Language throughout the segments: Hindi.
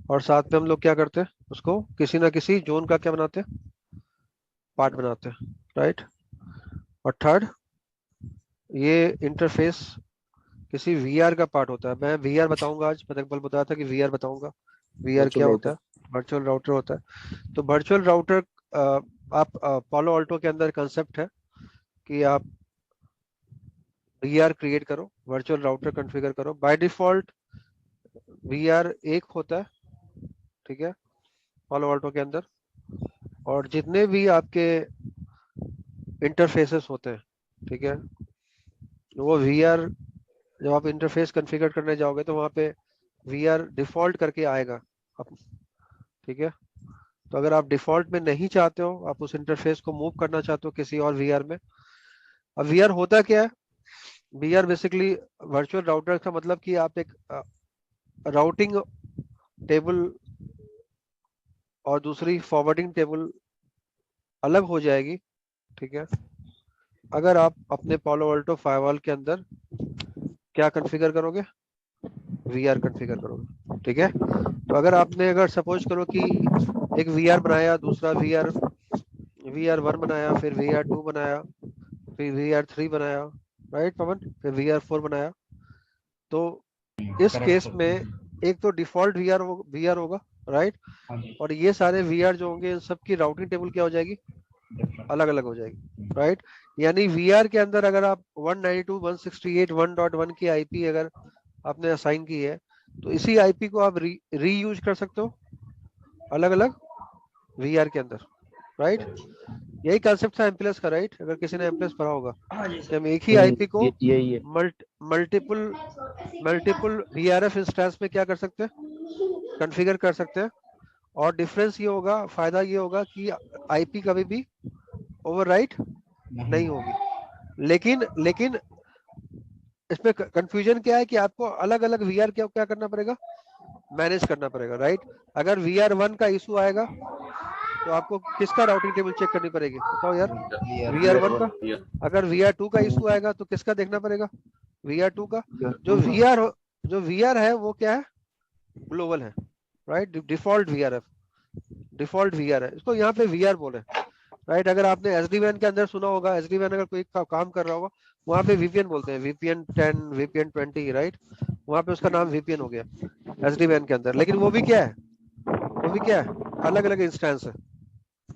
और साथ में हम लोग क्या करते हैं, उसको किसी ना किसी जोन का क्या बनाते हैं, पार्ट बनाते हैं, राइट। और थर्ड, ये इंटरफेस किसी वीआर का पार्ट होता है। मैं वीआर बताऊंगा आज, मैंने कल बताया था कि वीआर बताऊंगा। वीआर वर्चुअल क्या होता राउटर। है, वर्चुअल राउटर होता है। तो वर्चुअल राउटर, आप पालो अल्टो के अंदर कंसेप्ट है कि आप वीआर क्रिएट करो, वर्चुअल राउटर कॉन्फ़िगर करो। बाय डिफॉल्ट वीआर एक होता है, ठीक है, पालो अल्टो के अंदर। और जितने भी आपके इंटरफेसेस होते हैं, ठीक है, वो वीआर, जब आप इंटरफेस कॉन्फ़िगर करने जाओगे तो वहाँ पे वीआर डिफॉल्ट करके आएगा आप, ठीक है। तो अगर आप डिफॉल्ट में नहीं चाहते हो, आप उस इंटरफेस को मूव करना चाहते हो किसी और वीआर में। अब वीआर होता क्या है, वीआर बेसिकली, वर्चुअल राउटर का मतलब कि आप एक राउटिंग टेबल और दूसरी फॉरवर्डिंग टेबल अलग हो जाएगी, ठीक है, अगर आप अपने पालो अल्टो फायरवॉल के अंदर क्या कॉन्फ़िगर करोगे, वीआर कॉन्फ़िगर करोगे, ठीक है। तो अगर आपने, अगर सपोज करो कि एक वीआर बनाया, दूसरा वीआर वीआर वन बनाया, फिर वीआर टू बनाया, फिर वीआर थ्री बनाया, राइट पवन, फिर वीआर फोर बनाया, तो इस करेक्ट केस सर। में एक तो डिफॉल्ट वीआर होगा, राइट। हाँ जी। और ये सारे वीआर जो होंगे, इन सबकी राउटिंग टेबल क्या हो जाएगी, डिफरेंट। अलग अलग हो जाएगी, राइट। यानी वीआर के अंदर अगर आप 192.168.1.1 की आईपी अगर आपने असाइन की है, तो इसी आईपी को आप री यूज कर सकते हो अलग अलग वीआर के अंदर, राइट। यही कंसेप्ट था एमप्लस का, राइट। अगर किसी ने एमप्लस पढ़ा होगा हाँ जी कि सर। हम एक ही आईपी को यही है। मल्टीपल मल्टीपल वीआरएफ इंस्टेंस में क्या कर सकते हैं, कॉन्फ़िगर कर सकते हैं। और डिफरेंस ये होगा, फायदा ये होगा कि आईपी कभी भी ओवरराइट नहीं। नहीं होगी। लेकिन लेकिन इसमें कंफ्यूजन क्या है कि आपको अलग अलग वीआर क्या क्या करना पड़ेगा, मैनेज करना पड़ेगा, राइट। अगर वीआर वन का इशू आएगा तो आपको किसका राउटिंग टेबल चेक करनी पड़ेगी, बताओ यार, क्लियर। वीआर वन का। क्लियर। अगर वीआर टू का इशू आएगा तो किसका देखना पड़ेगा, वीआर टू का। जो टू का। वीआर जो वीआर है वो क्या है, ग्लोबल है, राइट। डिफॉल्ट वीआर है, डिफॉल्ट वीआर है, इसको यहाँ पे वीआर बोले, राइट। अगर आपने एसडी वैन के अंदर सुना होगा, एसडी वैन अगर कोई काम कर रहा होगा, वहाँ पे वीपीएन बोलते हैं, वीपीएन 10, वीपीएन 20, राइट। वहाँ पे उसका नाम वीपीएन हो गया एसडी वैन के अंदर। लेकिन वो भी क्या है, वो भी क्या है, अलग अलग इंस्टेंस है।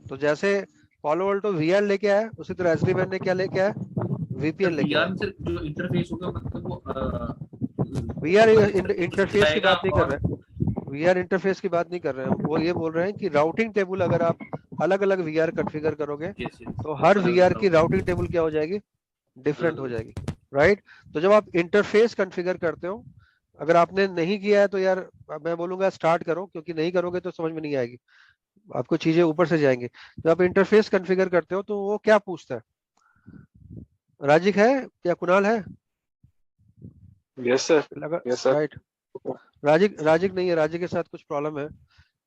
तो जैसे पॉलो अल्टो वीआर लेके आया, उसी तरह एसडी वैन ने क्या लेके आया, वीपीएन सर लेके वीआर आया। में सर जो इंटरफेस होगा मतलब वो वीआर हमारे तरीके से इंटरफेस की चलाएगा बात नहीं कर और रहे हैं, वीआर इंटरफेस की बात नहीं कर रहे हैं, वो ये बोल रहे हैं कि राउटिंग टेबल अगर आप अलग अलग वीआर कॉन्फ़िगर करोगे, जैसे तो हर अलग वीआर अलग की राउटिंग राउटिंग टेबल क्या हो जाएगी, अलग डिफरेंट हो अलग। जाएगी, राइट। तो जब आप इंटरफेस कॉन्फ़िगर करते हो, अगर आपने नहीं किया है तो यार मैं बोलूंगा स्टार्ट करो, क्योंकि नहीं करोगे तो समझ में नहीं आएगी, आपको चीजें ऊपर से जाएंगी। जब आप इंटरफेस कॉन्फ़िगर करते हो तो वो क्या पूछता है, राजिक है या कुणाल है, यस सर। लगा, yes sir. Right. Rajik Rajik नहीं है, राजिक के साथ कुछ प्रॉब्लम है,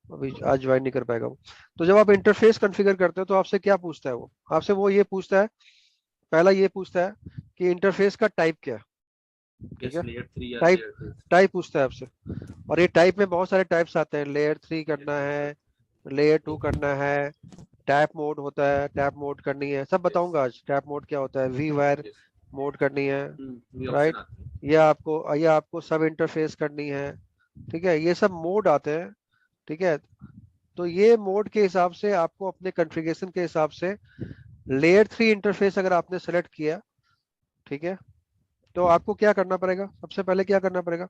अभी आज ज्वाइन नहीं कर पाएगा वो। तो जब आप इंटरफेस कॉन्फ़िगर करते हो तो आपसे क्या पूछता है, वो आपसे वो ये पूछता है, पहला ये पूछता है कि इंटरफेस का टाइप क्या है, ठीक यस, है। लेयर 3 या टाइप लेयर 2। टाइप पूछता है आपसे। और ये टाइप में बहुत सारे टाइप्स आते हैं, लेयर 3 करना है, लेयर 2 करना है, टैप मोड होता है, टैप मोड करनी है, सब यस। बताऊंगा आज टैप मोड क्या होता है, वी वायर यस। मोड करनी है, ये ऑप्शन राइट। आते हैं। या आपको सब इंटरफेस करनी है, ठीक है, ये सब मोड आते हैं, ठीक है। तो ये मोड के हिसाब से आपको अपने कॉन्फ़िगरेशन के हिसाब से लेयर 3 इंटरफेस अगर आपने सेलेक्ट किया, ठीक है, तो आपको क्या करना पड़ेगा, सबसे पहले क्या करना पड़ेगा,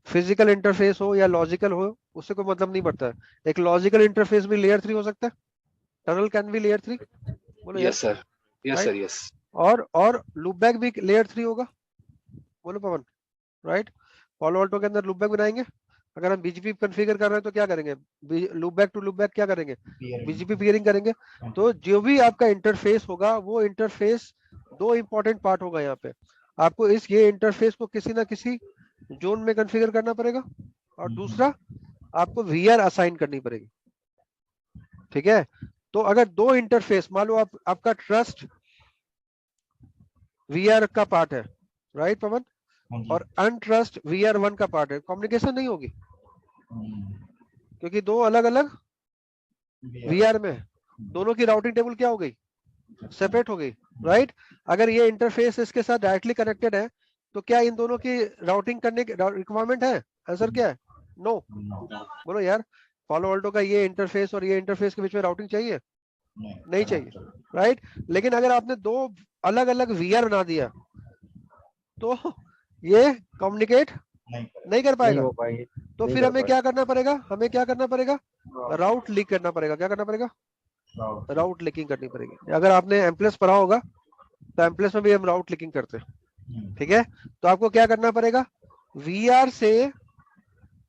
फिजिकल इंटरफेस हो या लॉजिकल हो, उससे कोई मतलब नहीं पड़ता है। एक लॉजिकल इंटरफेस भी लेयर 3 हो सकता है, टनल कैन बी लेयर 3, बोलो यार, yes sir. Yes right. Sir. Yes. और लूपबैक भी लेयर 3 होगा, बोलो पवन, राइट। पॉलो अल्टो के अंदर लूपबैक बनाएंगे, अगर हम बीजीपी कॉन्फ़िगर कर रहे हैं तो क्या करेंगे, लूपबैक टू लूपबैक क्या करेंगे, पियरिंग। बीजीपी पियरिंग करेंगे। हाँ जी। तो जो भी आपका इंटरफेस होगा, वो इंटरफेस दो इंपॉर्टेंट पार्ट होगा यहाँ पे, आपको इस ये इंटरफेस को किसी ना किसी जोन में कॉन्फ़िगर करना पड़ेगा, और दूसरा आपको वीआर असाइन करनी पड़ेगी, ठीक है। तो अगर दो इंटरफेस, मान लो आपका ट्रस्ट वीआर का पार्ट है, राइट पवन, हाँ जी। और अनट्रस्ट वीआर वन का पार्ट है, कम्युनिकेशन नहीं होगी, हम्म, क्योंकि दो अलग अलग वीआर में है। दोनों की राउटिंग टेबल क्या हो गई, सेपरेट हो गई, राइट। अगर ये इंटरफेस इसके साथ डायरेक्टली कनेक्टेड है तो क्या इन दोनों की राउटिंग करने की रिक्वायरमेंट है? आंसर क्या है? नो। बोलो यार, पालो अल्टो का ये इंटरफेस और ये इंटरफेस के बीच में राउटिंग चाहिए? नहीं चाहिए, राइट। लेकिन अगर आपने दो अलग अलग वीआर बना दिया तो ये कम्युनिकेट नहीं कर पाएगा। तो फिर हमें क्या करना पड़ेगा, हमें क्या करना पड़ेगा, राउट लीक करना पड़ेगा। क्या करना पड़ेगा? राउट लीकिंग करनी पड़ेगी। अगर आपने एमप्लेस पढ़ा होगा तो एमप्लेस में भी हम राउट लीकिंग करते हैं, ठीक है। तो आपको क्या करना पड़ेगा, वीआर से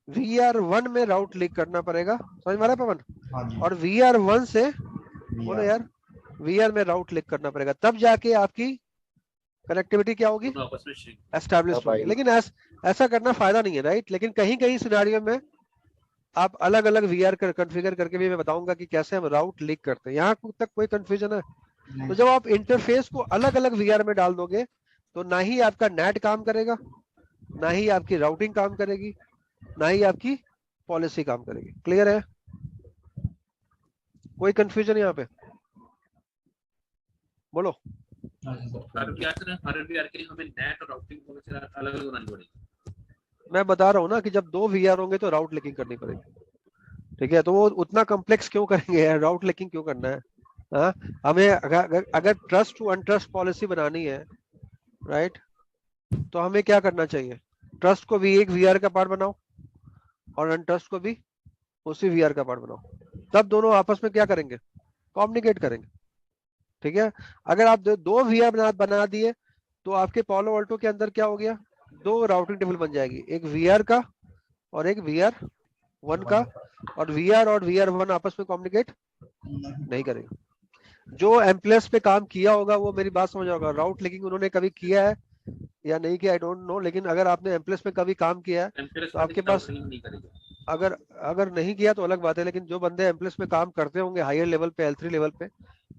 VR1 में राउट लीक करना पड़ेगा, समझ में आ रहा है पवन? और VR1 से, बोलो यार, VR में राउट लीक करना पड़ेगा, तब जाके आपकी कनेक्टिविटी क्या होगी, दोनों आपस में sync। एस्टैब्लिश होगी। लेकिन ऐसा करना फायदा नहीं है, राइट। लेकिन कहीं कहीं सिनेरियो में आप अलग अलग VR कॉन्फ़िगर करके भी मैं बताऊंगा कि कैसे हम राउट लीक करते हैं। यहाँ तक कोई कंफ्यूजन है? तो जब आप इंटरफेस को अलग अलग VR में डाल दोगे तो ना ही आपका नेट काम करेगा, ना ही आपकी राउटिंग काम करेगी, ना ही आपकी पॉलिसी काम करेगी। क्लियर है? कोई कंफ्यूजन यहाँ पे? बोलो। हर VR के लिए हमें नेट और राउटिंग पॉलिसी अलग अलग बनानी पड़ेगी। मैं बता रहा हूँ ना कि जब दो VR होंगे तो राउट लीकिंग करनी पड़ेगी, ठीक है। तो वो उतना कॉम्प्लेक्स क्यों करेंगे यार, राउट लीकिंग क्यों करना है? हाँ, हमें अगर ट्रस्ट टू अनट्रस्ट पॉलिसी बनानी है, राइट, तो हमें क्या करना चाहिए, ट्रस्ट को भी एक VR का पार्ट बनाओ और अनट्रस्ट को भी उसी VR का पार्ट बनाओ, तब दोनों आपस में क्या करेंगे, कम्युनिकेट करेंगे, ठीक है। अगर आप दो VR बना दिए तो आपके पालो अल्टो के अंदर क्या हो गया, दो राउटिंग टेबल बन जाएगी, एक VR का और एक VR1 का, और VR1 आपस में कम्युनिकेट नहीं करेगा। जो एमप्लेस पे काम किया होगा वो मेरी बात समझ होगा, राउट लीकिंग उन्होंने कभी किया है या नहीं किया, आई डोंट नो। लेकिन अगर आपने एमप्लेस में कभी काम किया है तो आपके पास, अगर अगर नहीं किया तो अलग बात है, लेकिन जो बंदे एमप्लेस में काम करते होंगे हायर लेवल पे, L3 लेवल पे,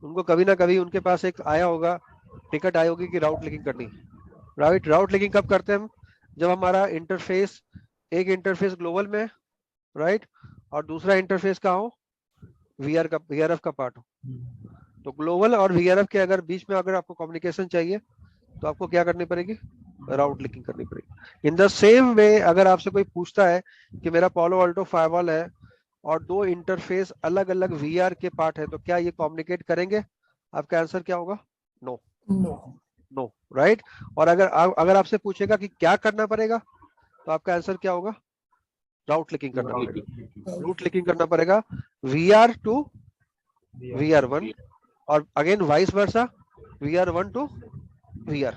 उनको कभी ना कभी उनके पास एक आया होगा, टिकट आई होगी कि राउट लीकिंग करनी है, राइट। राउट लीकिंग कब करते हैं हम, जब हमारा इंटरफेस, एक इंटरफेस ग्लोबल में, राइट, और दूसरा इंटरफेस का हो VRF का पार्ट हो। तो ग्लोबल और VRF के अगर बीच में अगर आपको कम्युनिकेशन चाहिए तो आपको क्या करनी पड़ेगी, राउट लीकिंग करनी पड़ेगी। इन द सेम वे अगर आपसे कोई पूछता है कि मेरा पालो अल्टो फायरवॉल है और दो इंटरफेस अलग अलग VR के पार्ट है तो क्या ये कम्युनिकेट करेंगे, आपका आंसर क्या होगा, नो, नो, राइट। और अगर आपसे पूछेगा कि क्या करना पड़ेगा तो आपका आंसर क्या होगा, राउट लीकिंग करना पड़ेगा, रूट लीकिंग करना पड़ेगा, VR टू VR1 और again vice versa, VR1 to VR,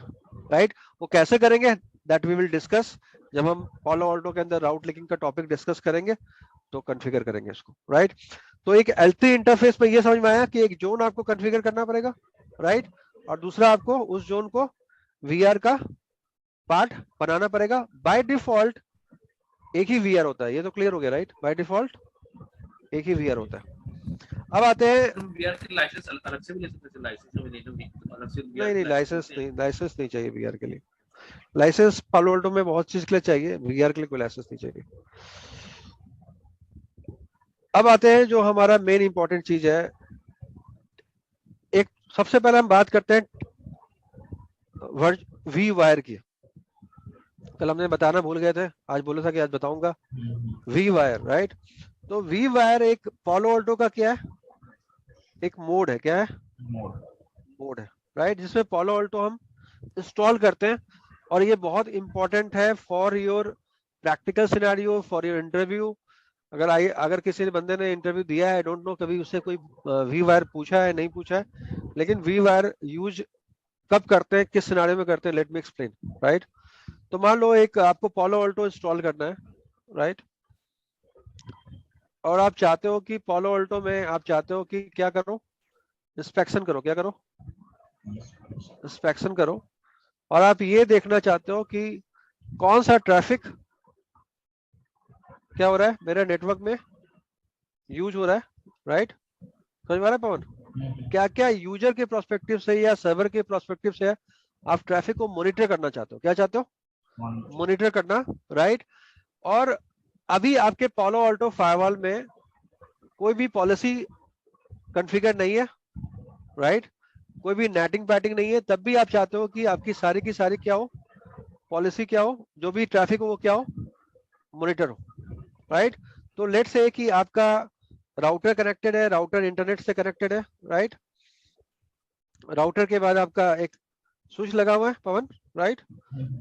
right. वो कैसे करेंगे दैट वी विल डिस्कस जब हम पालो अल्टो के अंदर राउट लीकिंग का टॉपिक डिस्कस करेंगे तो कॉन्फ़िगर करेंगे इसको, राइट। तो एक L3 इंटरफेस में ये समझ में आया कि एक जोन आपको कॉन्फ़िगर करना पड़ेगा, राइट, और दूसरा आपको उस जोन को VR का पार्ट बनाना पड़ेगा। बाय डिफॉल्ट एक ही VR होता है, ये तो क्लियर हो गया, राइट। बाय डिफॉल्ट एक ही VR होता है। अब आते हैं, हम VR के लाइसेंस अलग से भी ले सकते हैं, लाइसेंस में लेने अलग से नहीं लाइसेंस नहीं चाहिए VR के लिए। लाइसेंस पालो अल्टो में बहुत चीज के लिए चाहिए, VR के लिए कोई लाइसेंस नहीं चाहिए। अब आते हैं जो हमारा मेन इंपॉर्टेंट चीज है, एक सबसे पहले हम बात करते हैं V वायर की। कल हमने बताना भूल गए थे, आज बोला था कि आज बताऊंगा V वायर, राइट। तो V वायर एक पालो अल्टो का क्या है, एक मोड है, क्या है, मोड है, राइट, जिसमें पालो अल्टो हम इंस्टॉल करते हैं। और ये बहुत इंपॉर्टेंट है for your practical scenario, for your interview. अगर किसी बंदे ने इंटरव्यू दिया है, आई डोंट नो कभी उससे कोई V वायर पूछा है नहीं पूछा है, लेकिन V वायर यूज कब करते हैं, किस सिनेरियो में करते हैं, लेट मी एक्सप्लेन, राइट। तो मान लो एक आपको पालो अल्टो इंस्टॉल करना है, राइट, और आप चाहते हो कि पालो अल्टो में आप चाहते हो कि क्या करो, इंस्पेक्शन करो, क्या करो, इंस्पेक्शन करो, और आप ये देखना चाहते हो कि कौन सा ट्रैफिक क्या हो रहा है मेरे नेटवर्क में यूज हो रहा है, राइट। समझ में आ रहा है पवन? क्या क्या यूजर के प्रोस्पेक्टिव से या सर्वर के प्रोस्पेक्टिव से आप ट्रैफिक को मॉनिटर करना चाहते हो, क्या चाहते हो, मॉनिटर करना, राइट। और अभी आपके पालो अल्टो फायरवॉल में कोई भी पॉलिसी कॉन्फ़िगर नहीं है, राइट, कोई भी नेटिंग पैटिंग नहीं है, तब भी आप चाहते हो कि आपकी सारी की सारी क्या हो, पॉलिसी क्या हो, जो भी ट्रैफिक हो वो क्या हो, मॉनिटर हो, राइट। तो लेट्स से कि आपका राउटर कनेक्टेड है, राउटर इंटरनेट से कनेक्टेड है, राइट। राउटर के बाद आपका एक स्विच लगा हुआ है पवन, राइट,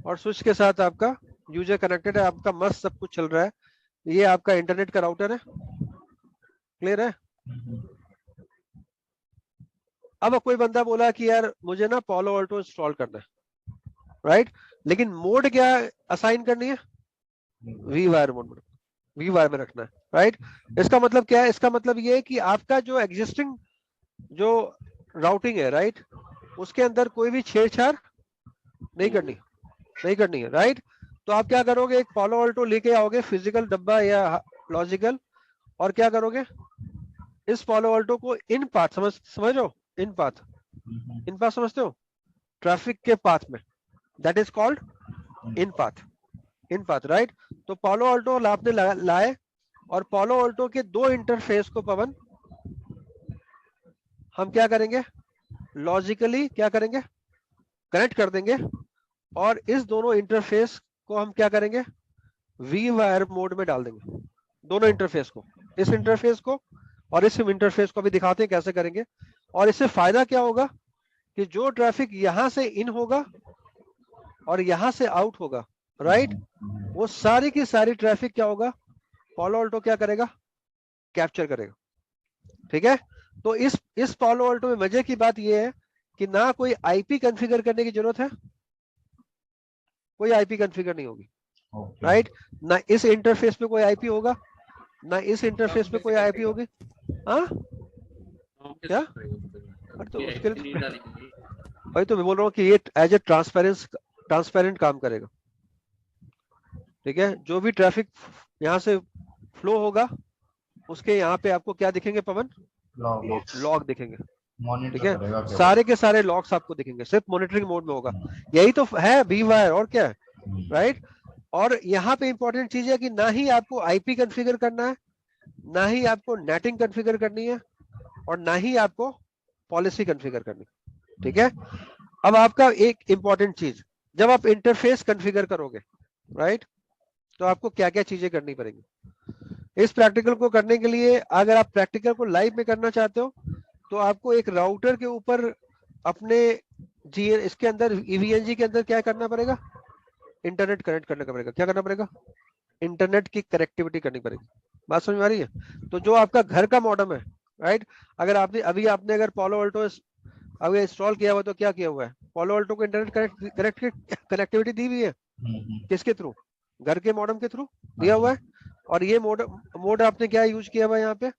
और स्विच के साथ आपका यूजर कनेक्टेड है, आपका मस्त सब कुछ चल रहा है। ये आपका इंटरनेट का राउटर है, क्लियर है। अब कोई बंदा बोला कि यार मुझे ना पालो अल्टो इंस्टॉल करना है, राइट, लेकिन मोड क्या असाइन करनी है, वी वायर मोड में, वी वायर में रखना है, राइट। इसका मतलब क्या है, इसका मतलब ये है कि आपका जो एग्जिस्टिंग जो राउटिंग है, राइट, उसके अंदर कोई भी छेड़छाड़ नहीं करनी है, राइट। तो आप क्या करोगे, एक पालो अल्टो लेके आओगे, फिजिकल डब्बा या लॉजिकल, और क्या करोगे, इस पालो अल्टो को इन पाथ समझ रहे हो, इन पाथ समझते हो, ट्रैफिक के पाथ में, that is called in path, right. तो पालो अल्टो आपने लाए, और पालो अल्टो के दो इंटरफेस को पवन हम क्या करेंगे, लॉजिकली क्या करेंगे, कनेक्ट कर देंगे, और इस दोनों इंटरफेस को हम क्या करेंगे, वी वायर मोड में डाल देंगे, दोनों इंटरफेस को, इस इंटरफेस को और इस इंटरफेस को भी दिखाते हैं कैसे करेंगे। और इससे फायदा क्या होगा कि जो ट्रैफिक यहां से इन होगा और यहां से आउट होगा, राइट, वो सारी की सारी ट्रैफिक क्या होगा, पालो अल्टो क्या करेगा, कैप्चर करेगा, ठीक है। तो इस पालो अल्टो में मजे की बात ये है कि ना कोई आईपी कॉन्फ़िगर करने की जरूरत है, कोई आईपी कॉन्फ़िगर नहीं होगी, राइट, ना इस इंटरफेस पे कोई आईपी होगा, ना इस इंटरफेस पे कोई आईपी होगी। हाँ क्या, तो उसके लिए भाई तो मैं बोल रहा हूँ कि ये एज ए ट्रांसपेरेंट काम करेगा, ठीक है। जो भी ट्रैफिक यहाँ से फ्लो होगा उसके यहाँ पे आपको क्या दिखेंगे पवन, लॉग दिखेंगे, ठीक है, सारे के सारे लॉग्स आपको दिखेंगे, सिर्फ मॉनिटरिंग मोड में होगा। यही तो है वी वायर, और क्या है, राइट। और यहाँ पे इंपॉर्टेंट चीज है कि ना ही आपको आईपी कॉन्फ़िगर करना है, ना ही आपको नेटिंग कॉन्फ़िगर करनी है, और ना ही आपको पॉलिसी कॉन्फ़िगर करनी, ठीक है। अब आपका एक इंपॉर्टेंट चीज, जब आप इंटरफेस कॉन्फ़िगर करोगे, राइट, तो आपको क्या क्या चीजें करनी पड़ेंगी। इस प्रैक्टिकल को करने के लिए, अगर आप प्रैक्टिकल को लाइव में करना चाहते हो, तो आपको एक राउटर के ऊपर अपने इसके अंदर ईवीएनजी के अंदर क्या करना पड़ेगा, इंटरनेट कनेक्ट करना पड़ेगा, क्या करना पड़ेगा, इंटरनेट की कनेक्टिविटी करनी पड़ेगी। बात समझ में आ रही है। तो जो आपका घर का मॉडेम है, राइट, अगर आपने अगर पालो अल्टो अभी इंस्टॉल किया हुआ, तो क्या किया हुआ है, पालो अल्टो को इंटरनेट कनेक्टिविटी दी हुई है, किसके थ्रू, घर के मॉडेम के थ्रू दिया हुआ है। और ये मोड आपने क्या यूज किया हुआ है, यहाँ पे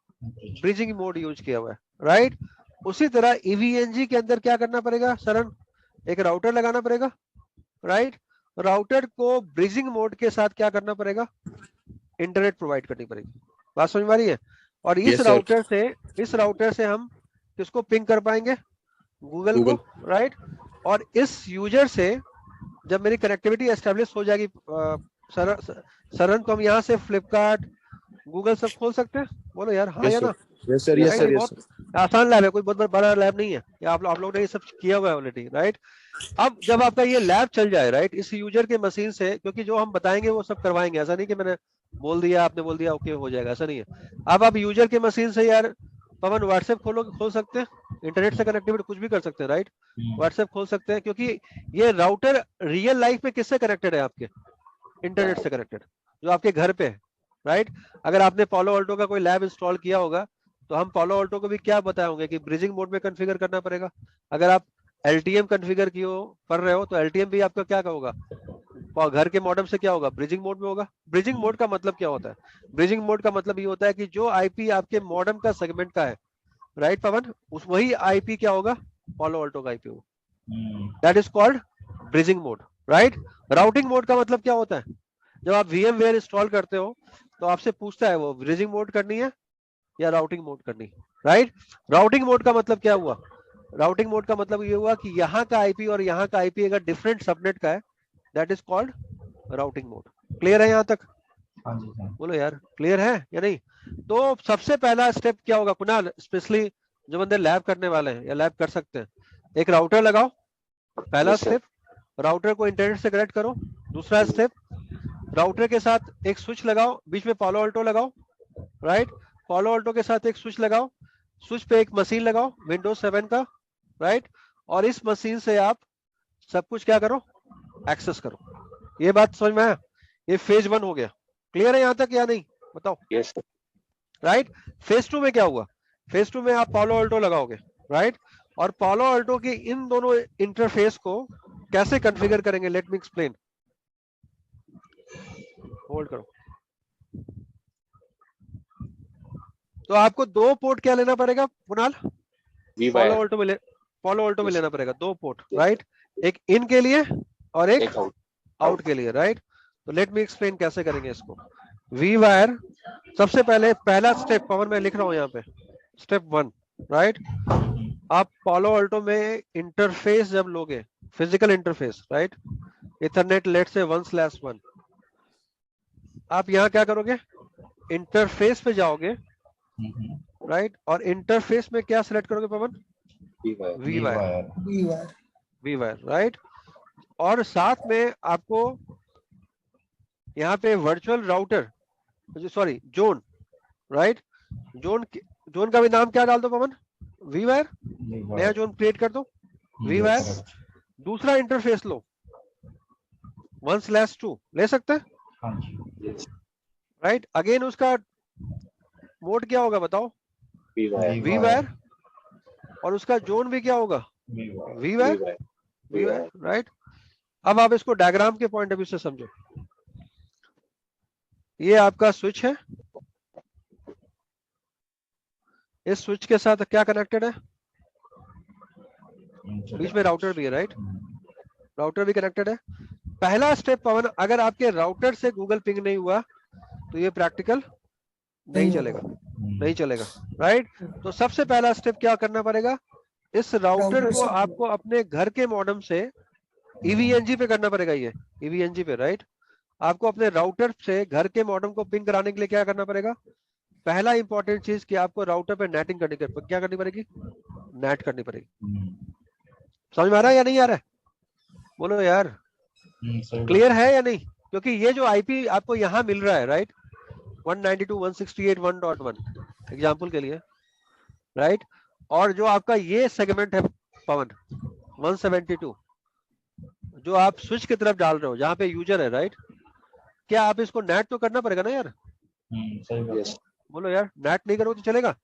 ब्रिजिंग मोड यूज किया हुआ है, राइट। उसी तरह ईवीएनजी के अंदर क्या करना पड़ेगा सरन, एक राउटर लगाना पड़ेगा, राइट। राउटर को ब्रिजिंग मोड के साथ क्या करना पड़ेगा, इंटरनेट प्रोवाइड करनी पड़ेगी। बात समझ में आ रही है। और इस राउटर से हम किसको पिंग कर पाएंगे, गूगल को, राइट। और इस यूजर से जब मेरी कनेक्टिविटी एस्टेब्लिश हो जाएगी सरन, तो हम यहाँ से फ्लिपकार्ट, गूगल सब खोल सकते हैं, बोलो यार हाँ या ना। Yes sir, yes sir, yes बहुत आसान लैब है, कोई बहुत बड़ा लैब नहीं है, या आप लोग ने ये सब किया हुआ है ऑलरेडी, राइट। अब जब आपका ये लैब चल जाए, राइट, इस यूजर के मशीन से, क्योंकि जो हम बताएंगे वो सब करवाएंगे, ऐसा नहीं कि मैंने बोल दिया आपने बोल दिया ओके हो जाएगा, ऐसा नहीं है। अब आप यूजर के मशीन से यार पवन व्हाट्सएप खोल सकते हैं, इंटरनेट से कनेक्टिविटी कुछ भी कर सकते हैं, राइट, व्हाट्सएप खोल सकते हैं, क्योंकि ये राउटर रियल लाइफ में किससे कनेक्टेड है, आपके इंटरनेट से कनेक्टेड, जो आपके घर पे है, राइट। अगर आपने पालो अल्टो का कोई लैब इंस्टॉल किया होगा, तो हम पालो अल्टो को भी क्या बताएंगे कि ब्रिजिंग मोड में कॉन्फ़िगर करना पड़ेगा। अगर आप एलटीएम कॉन्फ़िगर कर रहे हो, तो एलटीएम भी आपका क्या होगा, घर के मॉडेम से क्या होगा, ब्रिजिंग मोड में होगा। ब्रिजिंग मोड का मतलब क्या होता है, ब्रिजिंग मोड का मतलब ये होता है कि जो आईपी आपके मॉडेम का सेगमेंट का है, राइट पवन, उस वही आईपी क्या होगा, पालो अल्टो का आईपी होगा, that is called bridging mode, right. Routing mode का मतलब क्या होता है, जब आप VMware इंस्टॉल करते हो तो आपसे पूछता है वो ब्रिजिंग मोड करनी है या राउटिंग मोड करनी है, राइट। राउटिंग मोड का मतलब क्या हुआ, राउटिंग मोड का मतलब ये हुआ कि यहाँ का आईपी और यहाँ का आईपी अगर डिफरेंट सबनेट का है, that is called routing mode. Clear है यहाँ तक, हाँ जी सर। बोलो यार, क्लियर है या नहीं? तो सबसे पहला स्टेप क्या होगा कुणाल, स्पेशली जो बंदे लैब करने वाले हैं या लैब कर सकते हैं, एक राउटर लगाओ, पहला Yes, sir. स्टेप। राउटर को इंटरनेट से कनेक्ट करो। दूसरा स्टेप, राउटर के साथ एक स्विच लगाओ, बीच में पालो अल्टो लगाओ, राइट। पालो अल्टो के साथ एक स्विच लगाओ, स्विच पे एक मशीन लगाओ विंडोज 7 का, राइट। और इस मशीन से आप सब कुछ क्या करो, एक्सेस करो। ये बात समझ में आया? ये फेज 1 हो गया। क्लियर है यहां तक या नहीं? बताओ। Yes, sir. राइट। फेज 2 में क्या हुआ? फेज 2 में आप पालो अल्टो लगाओगे, राइट। और पालो अल्टो की इन दोनों इंटरफेस को कैसे कॉन्फ़िगर करेंगे, लेट मी एक्सप्लेन। होल्ड करो। तो आपको दो पोर्ट क्या लेना पड़ेगा कुणाल? V पालो wire. अल्टो में पालो अल्टो में Yes. लेना पड़ेगा दो पोर्ट, Yes. राइट। एक इन के लिए और एक Take out. आउट के लिए, राइट। तो लेट मी एक्सप्लेन कैसे करेंगे इसको। वी वायर, सबसे पहले पहला स्टेप पवन मैं लिख रहा हूं यहाँ पे, स्टेप 1, राइट। आप पालो अल्टो में इंटरफेस जब लोगे, फिजिकल इंटरफेस, राइट, इथरनेट लेट से 1/1, आप यहाँ क्या करोगे, इंटरफेस पे जाओगे, राइट। और इंटरफेस में क्या सिलेक्ट करोगे पवन? V wire. V wire, V wire, right. और साथ में आपको यहाँ पे virtual router, sorry zone, right. Zone का भी नाम क्या डाल दो पवन? V wire. नया जोन क्रिएट कर दो, वी वायर। दूसरा इंटरफेस लो 1/2 ले सकते हैं, Yes. राइट। अगेन उसका मोड क्या होगा बताओ? V wire. V wire. और उसका जोन भी क्या होगा? V V wire, wire. V wire, right. अब आप इसको डायग्राम के पॉइंट ऑफ व्यू से समझो। ये आपका स्विच है, इस स्विच के साथ क्या कनेक्टेड है? बीच में राउटर भी है, राइट। राउटर भी कनेक्टेड है। पहला स्टेप पवन, अगर आपके राउटर से गूगल पिंग नहीं हुआ तो ये प्रैक्टिकल नहीं चलेगा, नहीं चलेगा, राइट। तो सबसे पहला स्टेप क्या करना पड़ेगा, इस राउटर को आपको अपने घर के मॉडेम से ईवीएनजी पे करना पड़ेगा, ये ईवीएनजी पे, राइट। आपको अपने राउटर से घर के मॉडेम को पिंग कराने के लिए क्या करना पड़ेगा? पहला इंपॉर्टेंट चीज कि आपको राउटर पे नेटिंग क्या करनी पड़ेगी? नेट करनी पड़ेगी। समझ में आ रहा है या नहीं आ रहा है? बोलो यार, क्लियर है या नहीं? क्योंकि ये जो आईपी आपको यहाँ मिल रहा है, राइट, 192.168.1.1 एग्जाम्पल के लिए, राइट। और जो आपका ये सेगमेंट है पवन 172, जो आप स्विच की तरफ डाल रहे हो जहां पे यूजर है, राइट, क्या आप इसको नेट तो करना पड़ेगा ना यार? Yes. बोलो यार, नेट नहीं करोगे तो चलेगा?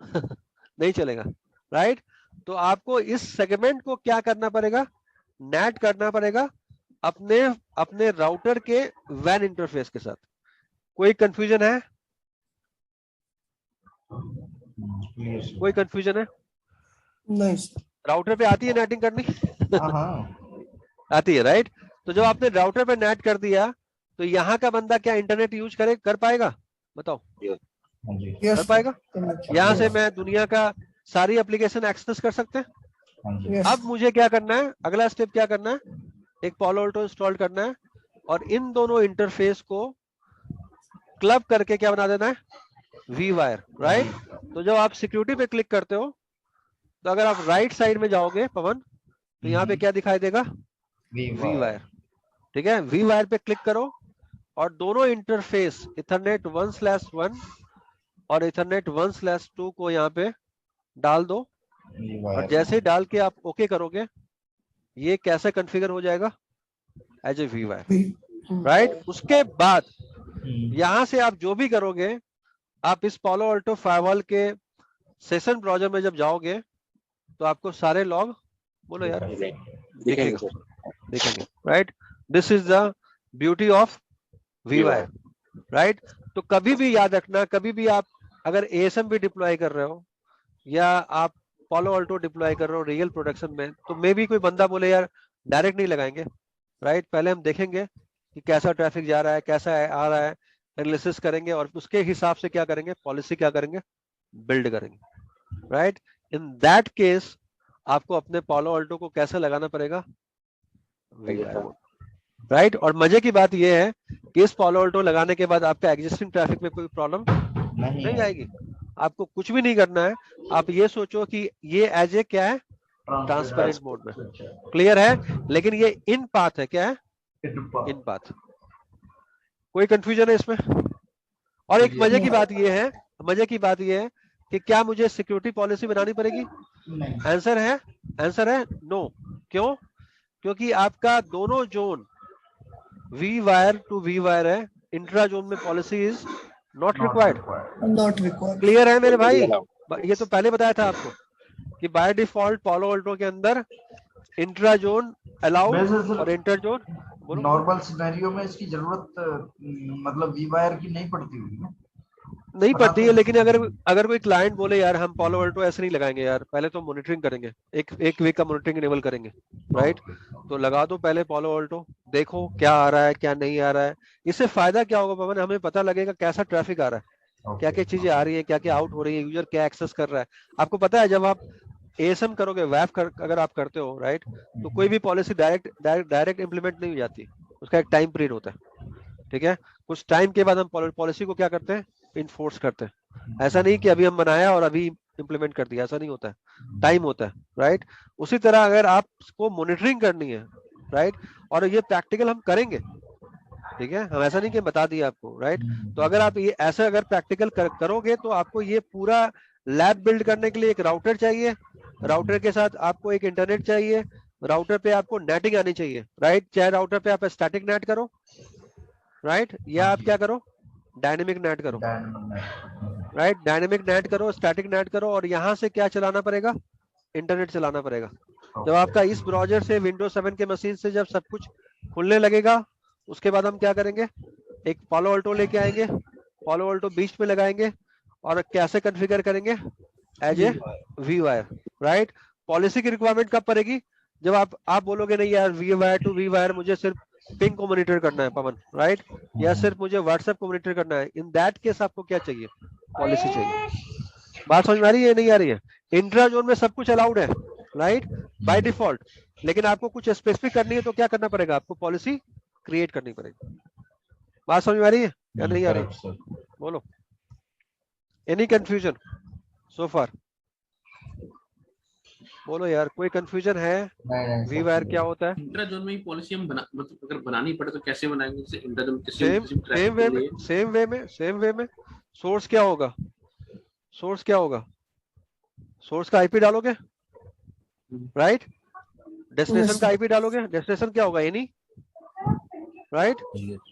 नहीं चलेगा, राइट। तो आपको इस सेगमेंट को क्या करना पड़ेगा? नेट करना पड़ेगा अपने अपने राउटर के वैन इंटरफेस के साथ। कोई कंफ्यूजन है? कोई कंफ्यूजन है? नहीं सर। राउटर पे आती है नेटिंग करनी? आती है, राइट। तो जब आपने राउटर पे नेट कर दिया तो यहाँ का बंदा क्या इंटरनेट यूज कर पाएगा? बताओ, कर पाएगा? यहाँ से मैं दुनिया का सारी एप्लीकेशन एक्सेस कर सकते हैं। अब मुझे क्या करना है, अगला स्टेप क्या करना है, एक पालो अल्टो इंस्टॉल करना है और इन दोनों इंटरफेस को क्लब करके क्या बना देना है? V wire, right. तो जब आप सिक्योरिटी पे क्लिक करते हो तो अगर आप राइट साइड में जाओगे पवन तो यहाँ पे क्या दिखाई देगा? वी वायर, ठीक है। वी वायर पे क्लिक करो और दोनों इंटरफेस इथरनेट 1/1 और इथरनेट 1/2 को यहाँ पे डाल दो। और जैसे ही डाल के आप ओके करोगे, ये कैसे कॉन्फ़िगर हो जाएगा? As a V wire, right. उसके बाद यहां से आप जो भी करोगे, आप इस पालो अल्टो फायरवॉल के सेशन ब्राउजर में जब जाओगे तो आपको सारे लॉग, बोलो यार, दिखेंगे, right. This is the beauty of V wire, right. तो कभी भी याद रखना, कभी भी आप अगर एएसएम भी डिप्लॉय कर रहे हो या आप पालो अल्टो डिप्लॉय कर रहे हो रियल प्रोडक्शन में, तो मे भी कोई बंदा बोले यार डायरेक्ट नहीं लगाएंगे, राइट। पहले हम देखेंगे कि कैसा ट्रैफिक जा रहा है, कैसा आ रहा है, एनालिसिस करेंगे और उसके हिसाब से क्या करेंगे, पॉलिसी क्या करेंगे, बिल्ड करेंगे, राइट। इन दैट केस आपको अपने पालो अल्टो को कैसे लगाना पड़ेगा? V wire, right. और मजे की बात ये है कि इस पालो अल्टो लगाने के बाद आपका एग्जिस्टिंग ट्रैफिक में कोई प्रॉब्लम नहीं आएगी। आपको कुछ भी नहीं करना है। आप ये सोचो कि ये एज ए क्या है, ट्रांसपेरेंट मोड में, क्लियर है। लेकिन ये इन पाथ है, क्या है, इन पाथ। कोई कंफ्यूजन है इसमें? और एक मजे की बात ये है, मजे की बात ये है कि क्या मुझे सिक्योरिटी पॉलिसी बनानी पड़ेगी? आंसर है नो। क्यों? क्योंकि आपका दोनों zone V wire to V wire है, इंट्रा जोन में policy is not required. Not required. Clear है मेरे भाई? Allowed. ये तो पहले बताया था आपको कि बाय डिफॉल्ट पालो अल्टो के अंदर इंट्रा जोन अलाउड और इंटर जोन। बोलो। नॉर्मल सिनेरियो में इसकी जरूरत मतलब वी वायर की नहीं पड़ती होगी ना? नहीं पड़ती है, लेकिन अगर कोई क्लाइंट बोले यार हम पालो अल्टो ऐसे नहीं लगाएंगे यार, पहले तो मॉनिटरिंग करेंगे, एक वीक का मॉनिटरिंग इनेबल करेंगे, राइट? तो लगा दो पहले पालो अल्टो, देखो क्या आ रहा है क्या नहीं आ रहा है। इससे फायदा क्या होगा पवन? हमें पता लगेगा कैसा ट्रैफिक आ रहा है, क्या क्या चीजें आ रही है, क्या क्या आउट हो रही है, यूजर क्या एक्सेस कर रहा है। आपको पता है जब आप एएसएम करोगे, वैफ अगर आप करते हो, राइट, तो कोई भी पॉलिसी डायरेक्ट इंप्लीमेंट नहीं हो जाती, उसका एक टाइम पीरियड होता है, ठीक है? कुछ टाइम के बाद हम पॉलिसी को क्या करते हैं, इन्फोर्स करते हैं। ऐसा नहीं कि अभी हम बनाया और अभी इंप्लीमेंट कर दिया, ऐसा नहीं होता है, टाइम होता है, राइट? उसी तरह अगर आपको मॉनिटरिंग करनी है, राइट, और ये प्रैक्टिकल हम करेंगे, ठीक है, हम ऐसा नहीं कि बता दिया आपको, राइट? तो अगर आप ये ऐसा अगर प्रैक्टिकल करोगे तो आपको ये पूरा लैब बिल्ड करने के लिए एक राउटर चाहिए, राउटर के साथ आपको एक इंटरनेट चाहिए, राउटर पे आपको नेटिंग आनी चाहिए, राइट? चाहे राउटर पे आप स्टैटिक नेट करो, राइट, या आप क्या करो, डायनेमिक नेट करो, राइट? डायनेमिक नेट करो, स्टैटिक नेट करो, और यहाँ से क्या चलाना पड़ेगा, इंटरनेट चलाना पड़ेगा। जब आपका इस ब्राउजर से विंडोज 7 के मशीन से जब सब कुछ खुलने लगेगा, उसके बाद हम क्या करेंगे, एक पालो अल्टो लेके आएंगे, पालो अल्टो बीच में लगाएंगे, और कैसे कॉन्फ़िगर करेंगे, as a V wire, right? Policy की रिक्वायरमेंट कब पड़ेगी? जब आप बोलोगे नहीं यार V wire to V wire मुझे सिर्फ पिंग को मॉनिटर करना है पवन, राइट, या सिर्फ मुझे व्हाट्सएप को मॉनिटर करना है, इन दैट केस आपको क्या चाहिए, पॉलिसी चाहिए। बात समझ में आ रही है नहीं आ रही है? इंट्रा जोन में सब कुछ अलाउड है, राइट, बाय डिफॉल्ट, लेकिन आपको कुछ स्पेसिफिक करनी है तो क्या करना पड़ेगा, आपको पॉलिसी क्रिएट करनी पड़ेगी। बात समझ में आ रही है या नहीं आ रही है? बोलो। एनी कंफ्यूजन सो फार? बोलो यार, कोई कंफ्यूजन है? वी वायर क्या होता है? इंट्रा जोन में ही पॉलिसी हम मतलब अगर बनानी पड़े तो कैसे बनाएंगे? जैसे इंट्रा जोन सेम वे में सोर्स क्या होगा, सोर्स का आईपी डालोगे, राइट? डेस्टिनेशन का आईपी डालोगे, डेस्टिनेशन क्या होगा, एनी, राइट?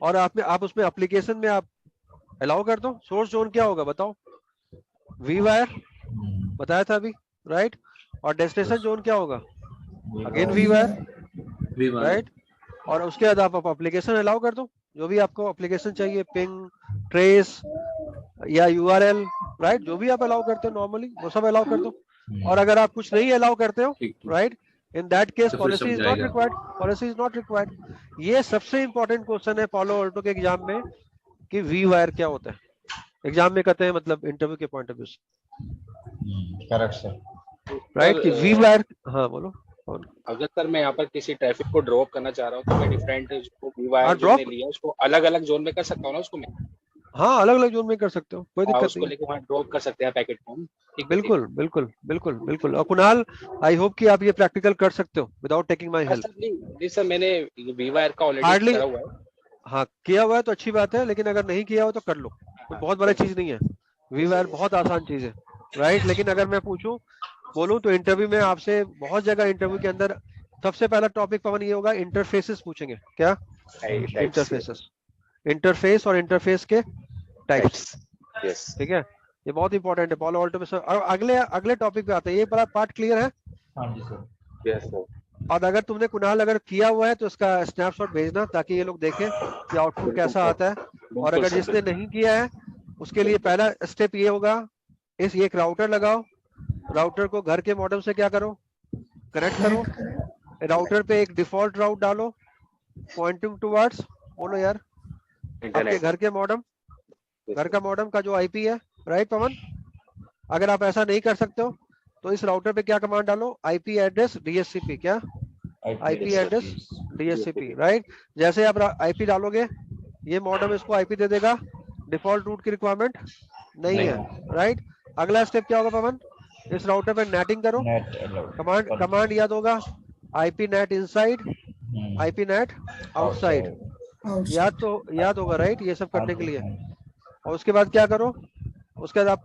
और आप उसमें एप्लीकेशन में आप अलाउ कर दो। सोर्स जोन क्या होगा बताओ, वी वायर बताया था अभी, राइट? और डेस्टिनेशन जोन क्या होगा, अगेन वी वायर, राइट? और उसके बाद आप एप्लीकेशन अलाउ कर दो, जो भी आपको एप्लीकेशन चाहिए, पिंग, ट्रेस या यूआरएल, राइट, जो भी आप अलाउ करते हो नॉर्मली वो सब अलाउ कर दो। और अगर आप कुछ नहीं अलाउ करते हो, right, in that case policy is not required, policy is not required. ये सबसे इंपॉर्टेंट क्वेश्चन है पालो अल्टो के एग्जाम में कि वी वायर क्या होता है, एग्जाम में कहते हैं, मतलब इंटरव्यू के पॉइंट ऑफ व्यू से, करेक्ट सर, राइट, कि वी वायर। हाँ बोलो। अगर सर मैं यहाँ पर किसी ट्रैफिक को ड्रॉप करना चाह रहा हूँ तो मैं डिफरेंट जो वी वायर जो ड्रॉप मैंने लिया उसको अलग अलग जोन में कर सकता हूँ ना उसको मैं? हाँ, अलग अलग जोन में कर सकते हो, कोई दिक्कत उसको नहीं लेके वहाँ ड्रॉप कर सकते हैं पैकेट को हम? बिल्कुल बिल्कुल बिल्कुल बिल्कुल। और कुणाल, आई होप कि आप ये प्रैक्टिकल कर सकते हो विदाउट टेकिंग माय हेल्प। नहीं सर, मैंने वी वायर का ऑलरेडी करा हुआ है। हाँ, किया हुआ है तो अच्छी बात है, लेकिन अगर नहीं किया हो तो कर लो, कोई बहुत बड़ी चीज नहीं है, वी वायर बहुत आसान चीज है, राइट? लेकिन अगर मैं बोलूं तो इंटरव्यू में आपसे बहुत जगह इंटरव्यू के अंदर सबसे पहला टॉपिक पवन ये होगा, इंटरफेसेस पूछेंगे। क्या? इंटरफेस और इंटरफेस के टाइप्स, ठीक है, ये बहुत इंपॉर्टेंट है पालो अल्टो में। और अगले टॉपिक पे आते हैं, ये बड़ा पार्ट क्लियर है? हाँ जी सर। Yes sir. और अगर तुमने कुणाल अगर किया हुआ है तो उसका स्नैपशॉट भेजना ताकि ये लोग देखें कि आउटपुट कैसा आता है। और अगर जिसने नहीं किया है उसके लिए पहला स्टेप ये होगा, ये एक राउटर लगाओ, राउटर को घर के मॉडेम से क्या करो, कनेक्ट करो, राउटर पे एक डिफॉल्ट राउट डालो पॉइंटिंग टुवर्ड्स, बोलो यार, आपके घर के मॉडेम, घर का मॉडेम का जो आईपी है, राइट पवन? अगर आप ऐसा नहीं कर सकते हो तो इस राउटर पे क्या कमांड डालो, आईपी एड्रेस डीएचसीपी, क्या आईपी एड्रेस DHCP, राइट। जैसे आप IP डालोगे, ये मॉडेम इसको IP दे देगा, डिफॉल्ट रूट की रिक्वायरमेंट नहीं है, राइट। अगला स्टेप क्या होगा पवन, इस राउटर पे नेटिंग करो, कमांड याद होगा, IP net inside, IP net outside, याद होगा, राइट, ये सब करने के लिए। और उसके बाद क्या करो, उसके बाद आप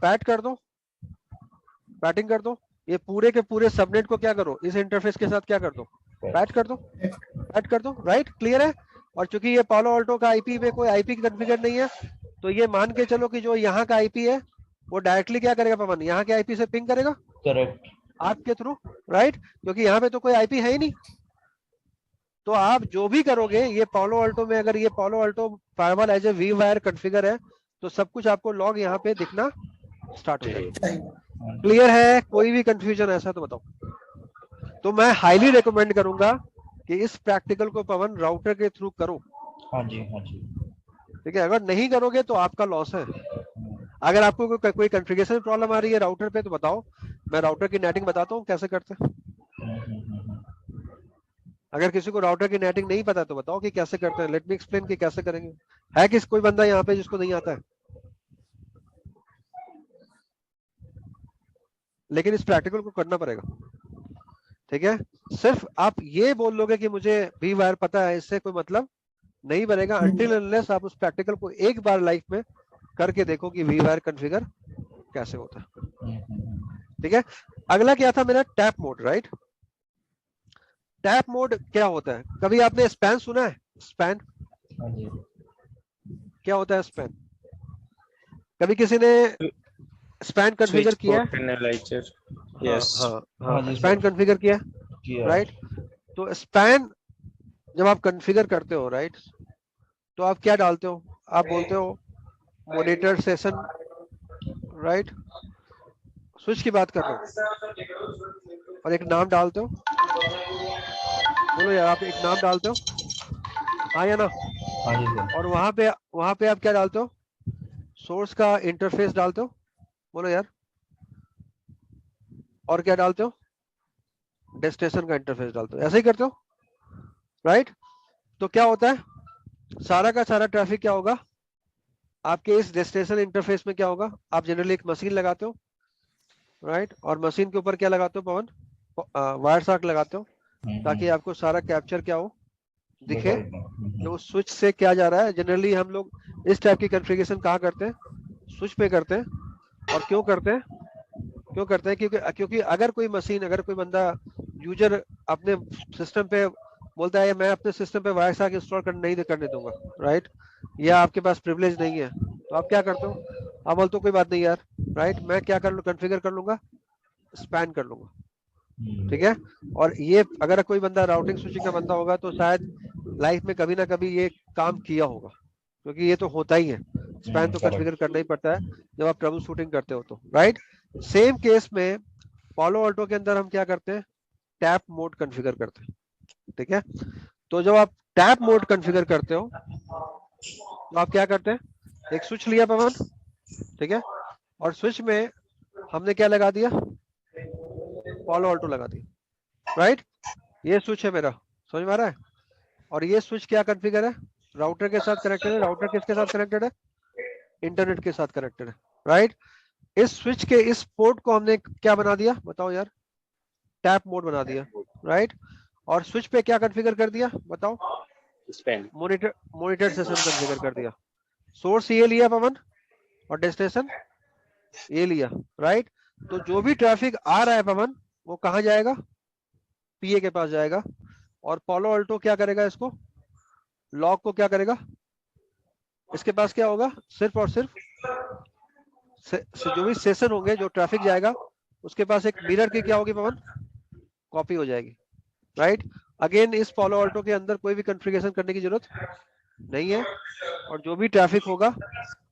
पैटिंग कर दो, ये पूरे के पूरे सबनेट को क्या करो, इस इंटरफेस के साथ क्या कर दो, पैट कर दो, राइट, क्लियर है। और चूंकि ये पालो अल्टो का IP में कोई IP कॉन्फ़िगर नहीं है, तो ये मान के चलो कि जो यहाँ का IP है वो डायरेक्टली क्या करेगा पवन, यहाँ के IP से पिंग करेगा, करेक्ट, आपके थ्रू, राइट, क्योंकि यहाँ पे तो कोई IP है ही नहीं। तो आप जो भी करोगे ये पालो अल्टो में, अगर ये Palo Alto firewall as a V wire configure है, तो सब कुछ आपको लॉग यहाँ पे दिखना स्टार्ट हो जाएगा। क्लियर है, कोई भी कंफ्यूजन ऐसा तो बताओ। तो मैं हाईली रिकमेंड करूंगा कि इस प्रैक्टिकल को पवन राउटर के थ्रू करो। हाँ जी, हाँ जी, ठीक है, अगर नहीं करोगे तो आपका लॉस है। अगर आपको कोई कॉन्फ़िगरेशन प्रॉब्लम आ रही है राउटर पे तो बताओ, मैं राउटर की नेटिंग बताता हूँ कैसे करते हैं। अगर किसी को राउटर की नेटिंग नहीं पता तो बताओ कि कैसे करते हैं, लेट मी एक्सप्लेन कि कैसे करेंगे। है किस कोई बंदा यहाँ पे जिसको नहीं आता है? लेकिन इस प्रैक्टिकल को करना पड़ेगा, ठीक है। सिर्फ आप ये बोल लोगे कि मुझे वी वायर पता है, इससे कोई मतलब नहीं बनेगा अनटिल अनलेस आप उस प्रैक्टिकल को एक बार लाइफ में करके देखो कि वी वायर कॉन्फ़िगर कैसे होता है, ठीक है। अगला क्या था मेरा, tap mode, right. Tap mode क्या होता है, कभी आपने स्पैन सुना है? स्पैन क्या होता है? स्पैन कभी किसी ने स्पैन कॉन्फ़िगर किया है? हाँ, स्पैन कॉन्फ़िगर किया, राइट। तो स्पैन जब आप कॉन्फ़िगर करते हो, राइट, तो आप क्या डालते हो? आप बोलते हो मॉनिटर सेशन, राइट, स्विच की बात कर रहा हूँ, और एक नाम डालते हो। बोलो यार, आप एक नाम डालते हो, हाँ या ना? हाँ जी सर। और वहां पे आप क्या डालते हो? सोर्स का इंटरफेस डालते हो। बोलो यार, और क्या डालते हो? डेस्टिनेशन का इंटरफेस डालते हो। ऐसे ही करते हो, राइट। तो क्या होता है, सारा का सारा ट्रैफिक क्या होगा आपके इस डेस्टिनेशन इंटरफेस में? क्या होगा, आप जनरली एक मशीन लगाते हो, राइट, और मशीन के ऊपर क्या लगाते हो पवन? वायर सार्क लगाते हो, ताकि आपको सारा कैप्चर क्या हो, दिखे कि उस स्विच से क्या जा रहा है। जनरली हम लोग इस टाइप की कॉन्फ़िगरेशन कहाँ करते हैं? स्विच पे करते हैं। और क्यों करते हैं? क्योंकि अगर कोई मशीन, अगर कोई बंदा यूजर अपने सिस्टम पे बोलता है मैं अपने सिस्टम पे वायर सार्क इंस्टॉल करने दूंगा, राइट, या आपके पास प्रिविलेज नहीं है, तो आप क्या करते हो? आप बोलते हो कोई बात नहीं यार, राइट, मैं क्या कर लूँ, कॉन्फ़िगर कर लूंगा, स्पैन कर लूंगा, ठीक है। और ये अगर कोई बंदा राउटिंग स्विचिंग का बंदा होगा तो शायद लाइफ में कभी ना कभी ये काम किया होगा, क्योंकि ये तो होता ही है, स्पैन तो कॉन्फ़िगर करना ही पड़ता है जब आप ट्रबल शूटिंग करते हो तो, राइट। सेम केस में पालो अल्टो के अंदर हम क्या करते हैं? टैप मोड कॉन्फ़िगर करते हैं, ठीक है। तो जब आप टैप मोड कॉन्फ़िगर करते हो तो आप क्या करते हैं? एक स्विच लिया पवन, ठीक है, और स्विच में हमने क्या लगा दिया? पालो अल्टो लगा दिया, राइट। ये स्विच है मेरा, समझ में आ रहा है? और ये स्विच क्या कॉन्फ़िगर है? राउटर के साथ कनेक्टेड है। राउटर किसके साथ कनेक्टेड है? इंटरनेट के साथ कनेक्टेड है, राइट। इस स्विच के इस पोर्ट को हमने क्या बना दिया, बताओ यार? टैप मोड बना दिया, राइट। और स्विच पे क्या कॉन्फ़िगर कर दिया, बताओ? स्पैन, मॉनिटर सेशन कॉन्फ़िगर कर दिया। सोर्स ये लिया पवन, और डेस्टिनेशन ये लिया, राइट। तो जो भी ट्रैफिक आ रहा है पवन, वो कहाँ जाएगा? पीए के पास जाएगा। और पालो अल्टो क्या करेगा? इसको लॉग को क्या करेगा? इसके पास क्या होगा? सिर्फ और सिर्फ जो भी सेशन होंगे, जो ट्रैफिक जाएगा, उसके पास एक मिरर की क्या होगी पवन? कॉपी हो जाएगी, राइट। अगेन इस पालो अल्टो के अंदर कोई भी कॉन्फ़िगरेशन करने की जरूरत नहीं है। और जो भी ट्रैफिक होगा,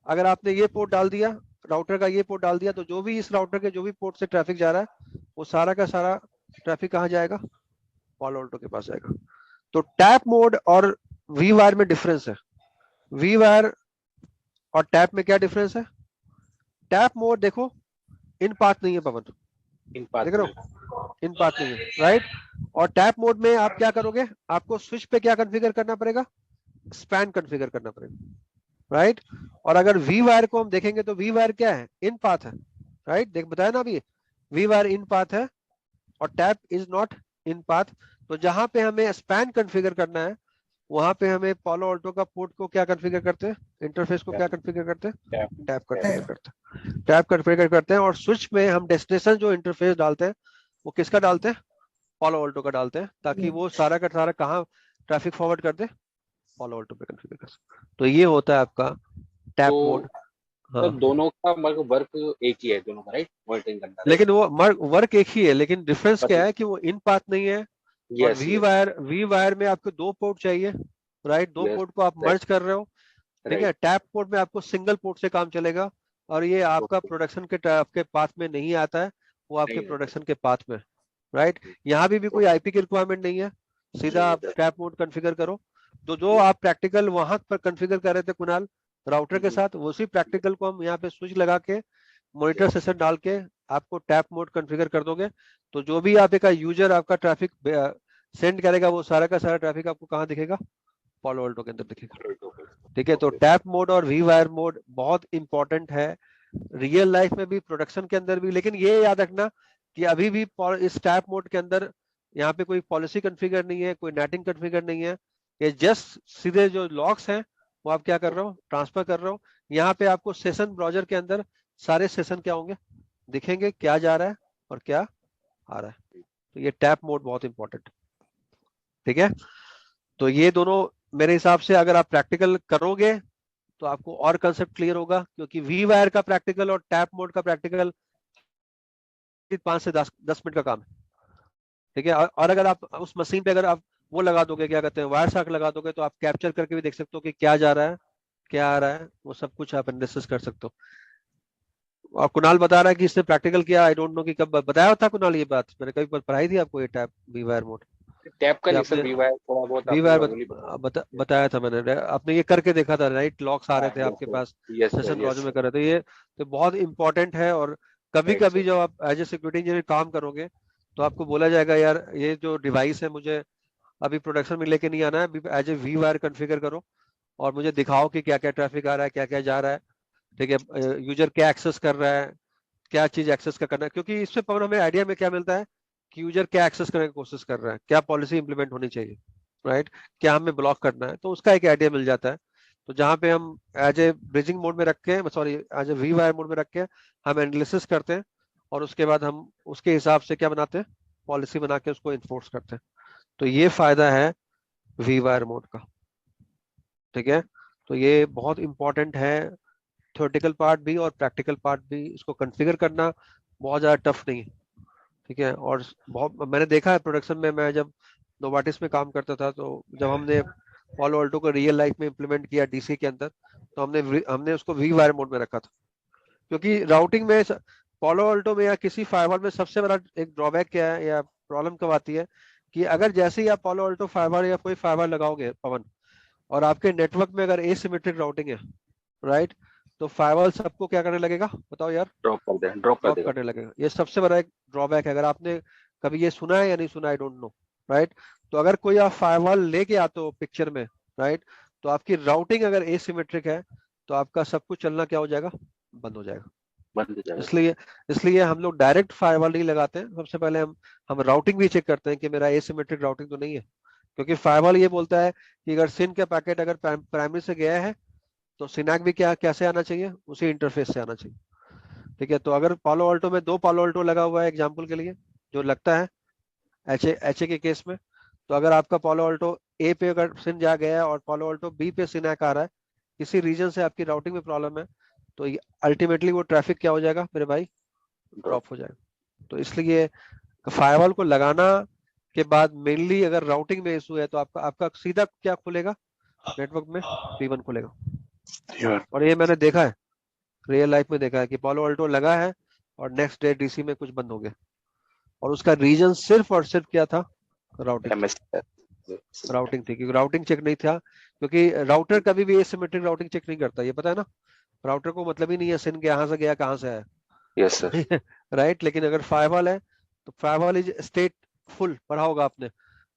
अगर आपने ये पोर्ट डाल दिया, राउटर का ये पोर्ट डाल दिया, तो जो भी इस राउटर के जो भी पोर्ट से ट्रैफिक जा रहा है, वो सारा का सारा ट्रैफिक कहाँ जाएगा? पालो अल्टो के पास जाएगा। तो टैप मोड और वी वायर में डिफरेंस है। वी वायर और टैप में क्या डिफरेंस है? टैप मोड देखो इन पाथ नहीं है पवन, इन पाथ देख रहे हो, इन पाथ नहीं है, राइट। और टैप मोड में आप क्या करोगे, आपको स्विच पे क्या कॉन्फ़िगर करना पड़ेगा, स्पैन कॉन्फ़िगर करना पड़ेगा, राइट। और अगर वी वायर को हम देखेंगे तो वी वायर क्या है, इन पाथ है, राइट। देख बताया ना अभी, वी वायर इन पाथ है और tap is not in path. तो जहां पे हमें स्पैन कॉन्फ़िगर करना है वहां पे हमें पालो ऑल्टो का पोर्ट को क्या कॉन्फ़िगर करते हैं, इंटरफेस को क्या कॉन्फ़िगर करते हैं, टैप कॉन्फ़िगर करते हैं, टैप कॉन्फ़िगर करते हैं। और स्विच में हम डेस्टिनेशन जो इंटरफेस डालते हैं वो किसका डालते हैं, पालो ऑल्टो का डालते हैं, ताकि वो सारा का सारा कहाँ ट्रैफिक फॉरवर्ड कर दे, पालो ऑल्टो पे कॉन्फ़िगर कर सके। तो ये होता है आपका टैप तो मोड। हाँ, तो दोनों का वर्क एक ही है दोनों का, राइट, मॉनिटरिंग करना, right? लेकिन वो वर्क एक ही है, लेकिन डिफरेंस बस क्या है कि वो इन पाथ नहीं है। और यस वी वायर में आपको 2 पोर्ट चाहिए, राइट। 2 यस पोर्ट को आप मर्ज कर रहे हो, ठीक है। राइट। टैप पोर्ट में आपको सिंगल पोर्ट से काम चलेगा और ये आपका ओके, प्रोडक्शन के आपके पाथ में नहीं आता है, वो आपके नहीं आता। प्रोडक्शन के पाथ में, राइट। यहाँ भी कोई आईपी की रिक्वायरमेंट नहीं है, सीधा आप टैप मोड कॉन्फ़िगर करो। तो जो आप प्रैक्टिकल वहां पर कॉन्फ़िगर कर रहे थे कुणाल राउटर के साथ, उसी प्रैक्टिकल को हम यहाँ पे स्विच लगा के मॉनिटर सेशन डाल के आपको टैप मोड कॉन्फ़िगर कर दोगे। तो जो भी आप एक यूजर आपका ट्रैफिक सेंड करेगा वो सारा का सारा ट्रैफिक आपको कहाँ दिखेगा, पालो ऑल्टो के अंदर दिखेगा, ठीक है। तो टैप मोड और वी वायर मोड बहुत इंपॉर्टेंट है रियल लाइफ में भी, प्रोडक्शन के अंदर भी। लेकिन ये याद रखना कि अभी भी इस टैप मोड के अंदर यहाँ पे कोई पॉलिसी कॉन्फ़िगर नहीं है, कोई नेटिंग कॉन्फ़िगर नहीं है। ये जस्ट सीधे जो लॉग्स हैं वो आप क्या कर रहे हो, ट्रांसफर कर रहे हो। यहाँ पे आपको सेशन ब्राउजर के अंदर सारे सेशन क्या होंगे, दिखेंगे, क्या जा रहा है और क्या आ रहा है। तो ये टैप मोड बहुत इंपॉर्टेंट, ठीक है। तो ये दोनों मेरे हिसाब से अगर आप प्रैक्टिकल करोगे तो आपको और कंसेप्ट क्लियर होगा, क्योंकि वी वायर का प्रैक्टिकल और टैप मोड का प्रैक्टिकल 5 से 10 मिनट का काम है, ठीक है। और अगर आप उस मशीन पे अगर आप वो लगा दोगे, क्या कहते हैं, वायर शार्क लगा दोगे, तो आप कैप्चर करके भी देख सकते हो कि क्या जा रहा है, क्या आ रहा है, वो सब कुछ आप एनालिसिस कर सकते हो। और कुणाल बता रहा है कि इसने प्रैक्टिकल किया, आई डोंट नो कि कब बताया था कुणाल ये बात, मैंने कभी पढ़ाई थी आपको ये tap V wire mode, tap का कि नहीं सर, आपने वी वायर थोड़ा बहुत वी आपने वायर नॉर्मली बताया। बताया था मैंने, आपने ये करके देखा था, राइट। लॉक्स आ हाँ रहे थे यस आपके सर, पास, yes session sir, browser yes में सर, कर रहे थे ये। तो बहुत इंपॉर्टेंट है। और कभी राइट कभी सर, जब आप एज ए सिक्योरिटी इंजीनियर काम करोगे तो आपको बोला जाएगा यार ये जो डिवाइस है मुझे अभी प्रोडक्शन में लेके नहीं आना है, अभी as a V wire configure करो और मुझे दिखाओ कि क्या क्या ट्रैफिक आ रहा है, क्या क्या जा रहा है, ठीक है। यूजर क्या एक्सेस कर रहा है, क्या चीज एक्सेस का करना है, क्योंकि इससे पवन हमें आइडिया में क्या मिलता है कि यूजर क्या एक्सेस करने की कोशिश कर रहा है, क्या पॉलिसी इंप्लीमेंट होनी चाहिए, राइट, क्या हमें ब्लॉक करना है, तो उसका एक आइडिया मिल जाता है। तो जहाँ पे हम एज ए ब्रिजिंग मोड में रख के, sorry as a V wire mode में रख के हम एनालिसिस करते हैं और उसके बाद हम उसके हिसाब से क्या बनाते हैं, पॉलिसी बना के उसको इन्फोर्स करते हैं। तो ये फायदा है वी वायर मोड का, ठीक है। तो ये बहुत इंपॉर्टेंट है, थ्योरेटिकल पार्ट भी और प्रैक्टिकल पार्ट भी। इसको कॉन्फ़िगर करना बहुत ज़्यादा टफ नहीं है, ठीक है। और बहुत मैंने देखा है प्रोडक्शन में, मैं जब नोवाटिस में काम करता था तो जब हमने पॉलो ऑल्टो को रियल लाइफ में इम्प्लीमेंट किया डीसी के अंदर, तो हमने उसको वी वायर मोड में रखा था, क्योंकि राउटिंग में पॉलो ऑल्टो में या किसी फायरवॉल में सबसे बड़ा एक ड्रॉबैक क्या है या प्रॉब्लम कब आती है कि अगर जैसे ही आप पॉलो ऑल्टो फायरवॉल या कोई फायरवॉल लगाओगे पवन, और आपके नेटवर्क में अगर एसिमेट्रिक राउटिंग है, राइट, तो फायरवॉल सबको क्या करने लगेगा, बताओ यार, ड्रॉप कर ड्रॉप देगा। करने लगेगा। ये सबसे बड़ा एक ड्रॉबैक है, अगर आपने कभी ये सुना है या नहीं सुना, आई डोंट नो, राइट। तो अगर कोई आप फायरवॉल लेके आते हो पिक्चर में, राइट, तो आपकी राउटिंग अगर एसिमेट्रिक है तो आपका सब कुछ चलना क्या हो जाएगा, बंद हो जाएगा। बंद हो जाएगा। इसलिए इसलिए हम लोग डायरेक्ट फायरवॉल नहीं लगाते हैं, सबसे पहले हम राउटिंग भी चेक करते हैं कि मेरा एसिमेट्रिक राउटिंग तो नहीं है, क्योंकि फायरवॉल ये बोलता है कि अगर सिन का पैकेट अगर प्राइमरी से गया है तो सिनैक भी क्या कैसे आना चाहिए, उसी इंटरफेस से आना चाहिए, ठीक है। तो अगर पालो ऑल्टो में 2 पालो ऑल्टो लगा हुआ है एग्जांपल के लिए, जो लगता है एचए के केस में, तो अगर आपका पालो ऑल्टो ए पे अगर सिन जा गया है और पालो ऑल्टो बी पे सिनैक आ रहा है, किसी रीजन से आपकी राउटिंग में प्रॉब्लम है, तो अल्टीमेटली वो ट्रैफिक क्या हो जाएगा मेरे भाई, ड्रॉप। ड्रॉप हो जाएगा। तो इसलिए फायरवॉल को लगाना के बाद मेनली अगर राउटिंग में इशू है तो आपका आपका सीधा क्या खुलेगा, नेटवर्क में P1 खुलेगा। और ये मैंने देखा है, रियल लाइफ में देखा है कि पालो ऑल्टो लगा है और नेक्स्ट डे डीसी में कुछ बंद हो गया, और उसका रीजन सिर्फ और सिर्फ क्या था, राउटिंग एमएस राउटिंग थी, क्योंकि राउटिंग चेक नहीं था, क्योंकि राउटर कभी भी एसिमेट्रिक राउटिंग चेक नहीं करता, ये पता है ना। राउटर को मतलब ही नहीं है सिन के यहाँ से गया कहाँ से आया, यस सर, राइट। लेकिन अगर फायरवॉल है तो फायरवॉल इज स्टेट फुल पढ़ा होगा आपने,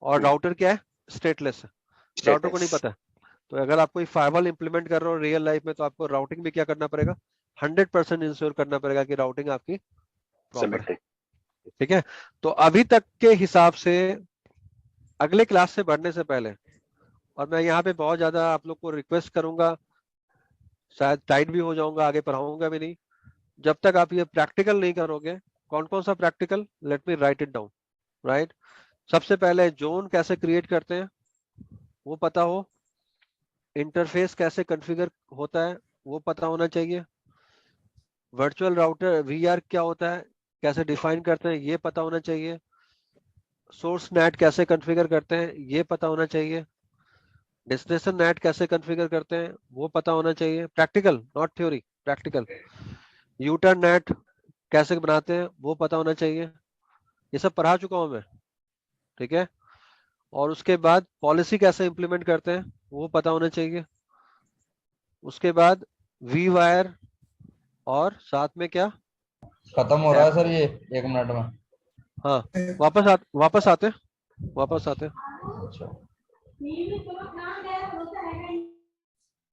और राउटर क्या है, स्टेटलेस है, राउटर को नहीं पता है। तो अगर आप कोई फायरवॉल इंप्लीमेंट कर रहे हो रियल लाइफ में, तो आपको राउटिंग भी क्या करना पड़ेगा, 100% इंश्योर करना पड़ेगा कि राउटिंग आपकी प्रॉपर है। ठीक है, तो अभी तक के हिसाब से अगले क्लास से बढ़ने से पहले, और मैं यहाँ पे बहुत ज्यादा आप लोग को रिक्वेस्ट करूंगा, शायद टाइट भी हो जाऊंगा, आगे पढ़ाऊंगा भी नहीं, जब तक आप ये प्रैक्टिकल नहीं करोगे। कौन कौन सा practical, let me right it down, right. सबसे पहले जोन कैसे क्रिएट करते हैं वो पता हो, इंटरफेस कैसे कॉन्फ़िगर होता है वो पता होना चाहिए, वर्चुअल राउटर वीआर क्या होता है, कैसे डिफाइन करते हैं ये पता होना चाहिए, सोर्स नेट कैसे कॉन्फ़िगर करते हैं ये पता होना चाहिए, डेस्टिनेशन नेट कैसे कॉन्फ़िगर करते हैं वो पता होना चाहिए। Practical, not theory, practical. U turn net कैसे बनाते हैं वो पता होना चाहिए, ये सब पढ़ा चुका हूं मैं। ठीक है, और उसके बाद पॉलिसी कैसे इंप्लीमेंट करते हैं वो पता होना चाहिए। उसके बाद वी वायर, और साथ में क्या, खत्म हो रहा है सर ये 1 मिनट में। हाँ वापस आते। अच्छा।